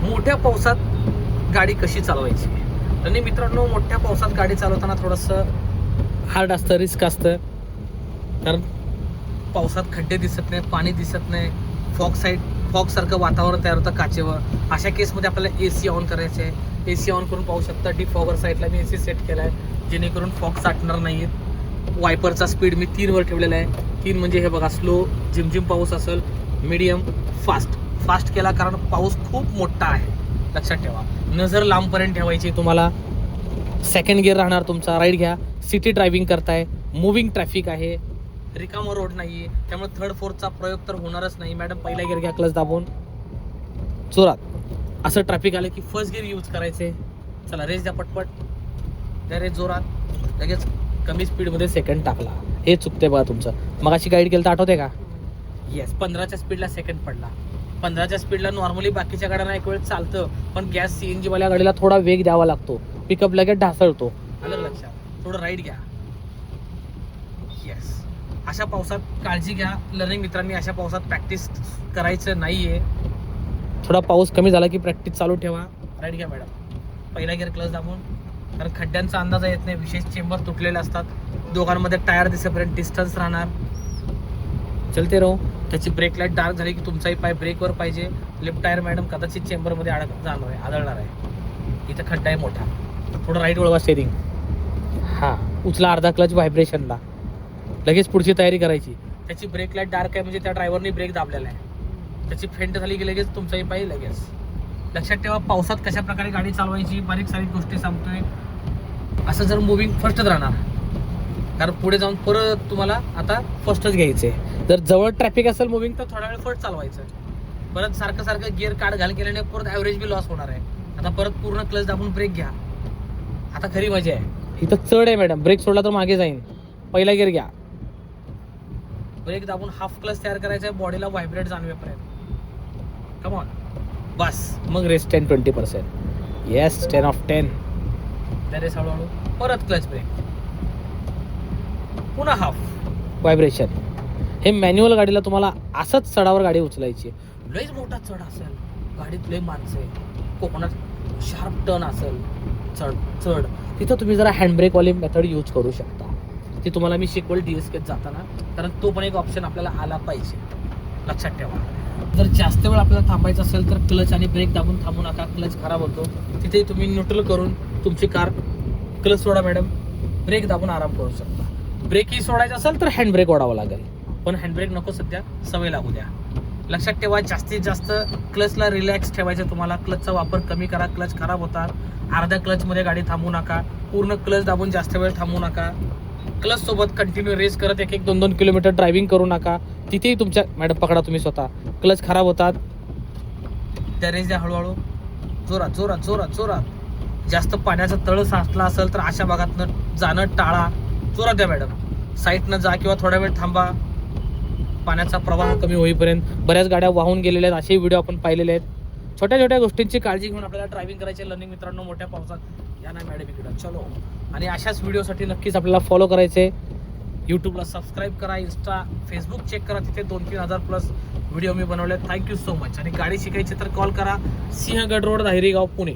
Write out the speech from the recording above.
मोठ्या पावसात गाडी कशी चालवायची. आणि मित्रांनो, मोठ्या पावसात गाडी चालवताना थोडंसं हार्ड असतं, रिस्क असतं. कारण पावसात खड्डे दिसत नाही, पाणी दिसत नाही, फॉग सारखं वातावरण तयार होतं काचेवर. अशा केसमध्ये आपल्याला AC ऑन करायचं आहे. AC ऑन करून पाहू शकता डिफॉगर साईडला मी AC सेट केला आहे, जेणेकरून फॉग साठणार नाहीत. वायपरचा स्पीड मी 3 वर ठेवलेला आहे. 3 म्हणजे हे बघा, स्लो झिमझिम पाऊस असेल, मीडियम, फास्ट केला कारण पाऊस खूप मोठा आहे. लक्षात ठेवा, नजर लांबपर्यंत ठेवायची तुम्हाला. सेकंड गिअर राहणार तुमचा. राईट घ्या. सिटी ड्रायव्हिंग करताय, मुव्हिंग ट्रॅफिक आहे, रिकामा रोड नाही आहे, त्यामुळे थर्ड फोर्थचा प्रयोग तर होणारच नाही. मॅडम पहिला गिअर घ्या, क्लच दाबून जोरात. असं ट्रॅफिक आलं की फर्स्ट गिअर यूज करायचे. चला रेस द्या पटपट, त्या रेस जोरात. लगेच कमी स्पीडमध्ये सेकंड टाकला. हे चुकते बघा तुमचं. मग अशी गाईड केलं तर आठवते का? येस, 15च्या स्पीडला सेकंड पडला. 15च्या स्पीडला नॉर्मली बाकीच्या गाड्यांना एक वेळ चालतं, पण गॅस CNG वाल्या गाडीला थोडा वेग द्यावा लागतो. पिकअप लगेच ढासळतो. आलं लक्षात? थोडं राईट घ्या. येस, अशा पावसात काळजी घ्या लर्निंग मित्रांनी. अशा पावसात प्रॅक्टिस करायचं नाहीये. थोडा पाऊस कमी झाला की प्रॅक्टिस चालू ठेवा. राईट घ्या मॅडम. पहिला गिअर क्लच दाबून, कारण खड्ड्यांचा अंदाज येत नाही. विशेष चेंबर तुटलेले असतात. दोघांमध्ये टायर दिसेपर्यंत डिस्टन्स राहणार. चलते राहू. त्याची ब्रेक लाईट डार्क झाली की तुमचाही पाय ब्रेकवर पाहिजे. लेफ्ट टायर मॅडम कदाचित चेंबरमध्ये आदळणार आहे. इथं खड्डा आहे मोठा. थोडं राईट वळवा स्टेरिंग. हां, उचला अर्धा क्लच व्हायब्रेशनला. लगेच पुढची तयारी करायची. त्याची ब्रेक लाईट डार्क आहे म्हणजे त्या ड्रायव्हरनी ब्रेक दाबलेला आहे. त्याची फेंट झाली की लगेच तुमचाही पाय लगेच. लक्षात ठेवा, पावसात कशा प्रकारे गाडी चालवायची बारीक सारीक गोष्टी सांगतोय. असं जर मुव्हिंग फर्स्टच राहणार, कारण पुढे जाऊन परत तुम्हाला आता फर्स्टच घ्यायचे. जर जवळ ट्रॅफिक असेल मुव्हिंग तर थोडा वेळ फर्स्ट चालवायचं. परत सारखं गिअर काढ घाल केल्याने परत ॲव्हरेज बी लॉस होणार आहे. आता परत पूर्ण क्लच दाबून ब्रेक घ्या. आता खरी मजा आहे. इथं चढ आहे मॅडम, ब्रेक सोडला तर मागे जाईन. पहिला गिअर घ्या, ब्रेक दाबून हाफ क्लच तयार करायचा आहे, बॉडीला व्हायब्रेट जाणवेपर्यंत. कम ऑन, बस. मग रेस 10-20%. येस, 10/10. त्या रेस हळूहळू. परत क्लच ब्रेक, पुन्हा हाफ व्हायब्रेशन. हे मॅन्युअल गाडीला तुम्हाला असंच चढावर गाडी उचलायची. लयच मोठा चढ असेल, गाडीत लय माणसं आहे, कोकणात शार्प टर्न असेल, चढ तिथं तुम्ही जरा हँडब्रेकवाली मेथड यूज करू शकता. ती तुम्हाला मी शिकवल DSKत जाताना, कारण तो पण एक ऑप्शन आपल्याला आला पाहिजे. लक्षात ठेवा, जर जास्त वेळ आपल्याला थांबायचं असेल तर क्लच आणि ब्रेक दाबून थांबू नका. क्लच खराब होतो. तिथे तुम्ही न्यूट्रल करून तुमची कार क्लच सोडा मॅडम, ब्रेक दाबून आराम करू शकता. ब्रेकही सोडायचा असेल तर हँडब्रेक ओढावा लागेल, पण हँडब्रेक नको, सध्या सवय लागू द्या. लक्षात ठेवा, जास्तीत जास्त क्लचला रिलॅक्स ठेवायचं तुम्हाला. क्लचचा वापर कमी करा, क्लच खराब होतात. अर्ध्या क्लचमध्ये गाडी थांबू नका, पूर्ण क्लच दाबून जास्त वेळ थांबू नका. क्लच सोबत कंटिन्यू रेस करत 1-2 किलोमीटर ड्रायव्हिंग करू नका. तिथेही तुमच्या मॅडम पकडा तुम्ही स्वतः, क्लच खराब होतात. त्या रेस द्या हळूहळू, जोरात. जास्त पाण्याचा तळ साचला असेल तर अशा भागातनं जाणं टाळा. जोरात द्या मॅडम. साईडनं जा किंवा थोडा वेळ थांबा, पाण्याचा प्रवाह कमी होईपर्यंत. बऱ्याच गाड्या वाहून गेलेल्या आहेत, असे व्हिडिओ आपण पाहिलेले आहेत. छोट्या गोष्टींची काळजी घेऊन आपल्याला ड्रायव्हिंग करायचे लर्निंग मित्रांनो. मोठ्या पावसात या ना मॅडम इकडं चलो. आणि अशाच व्हिडिओसाठी नक्कीच आपल्याला फॉलो करायचे. यूट्यूबला सबस्क्राईब करा, इंस्टा फेसबुक चेक करा, तिथे 2-3 हजार प्लस व्हिडिओ मी बनवले. Thank you so much. आणि गाडी शिकायची तर कॉल करा, सिंहगड रोड, धायरीगाव, पुणे.